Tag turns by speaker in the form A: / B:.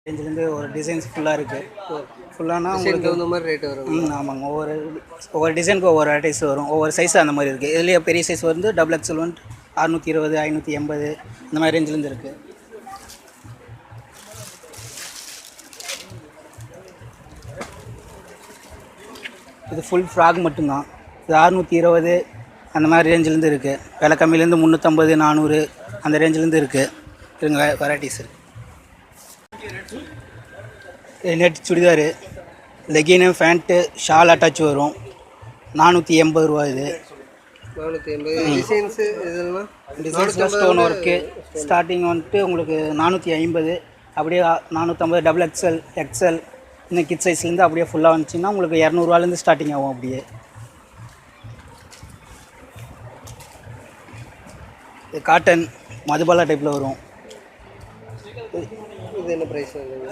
A: ரேஞ்சிலேருந்து ஒரு டிசைன்ஸ் ஃபுல்லாக இருக்குது. ஃபுல்லானா
B: டிசைனுக்கு
A: உங்களுக்கு
B: தகுந்த மாதிரி ரேட் வரும்.
A: ஆமாங்க. ஒவ்வொரு டிசைனுக்கு ஒவ்வொரு வெரைட்டிஸ் வரும். ஒவ்வொரு சைஸ் அந்த மாதிரி இருக்குது. இதுலேயே பெரிய சைஸ் வந்து டபுள் எக்ஸல் வந்து 620, 580 இந்த மாதிரி ரேஞ்சிலேருந்து இருக்குது. இது ஃபுல் ஃப்ராக் மட்டும்தான். இது 620 அந்த மாதிரி ரேஞ்சிலேருந்து இருக்குது. விலை கம்மியிலேருந்து 350, 400 அந்த ரேஞ்சிலேருந்து இருக்குது. இதுங்க வெரைட்டிஸ் இருக்குது. Net chudidar, leggings, pant, shawl attach வரும். 480 ரூபா இது.
B: 480. டிசைன்ஸு இதெல்லாம்
A: டிசைன்ஸில் ஸ்டோன் ஒர்க்கு ஸ்டார்டிங் வந்துட்டு உங்களுக்கு 450, அப்படியே 450 டபுள் எக்ஸல், எக்ஸல் இந்த கிட் சைஸ்லேருந்து அப்படியே ஃபுல்லாக வந்துச்சிங்கன்னா உங்களுக்கு 200ரூவாலேருந்து ஸ்டார்டிங் ஆகும். அப்படியே இது காட்டன் மதுபாலா டைப்பில் வரும்.
B: இது என்ன ப்ரைஸ் வருது?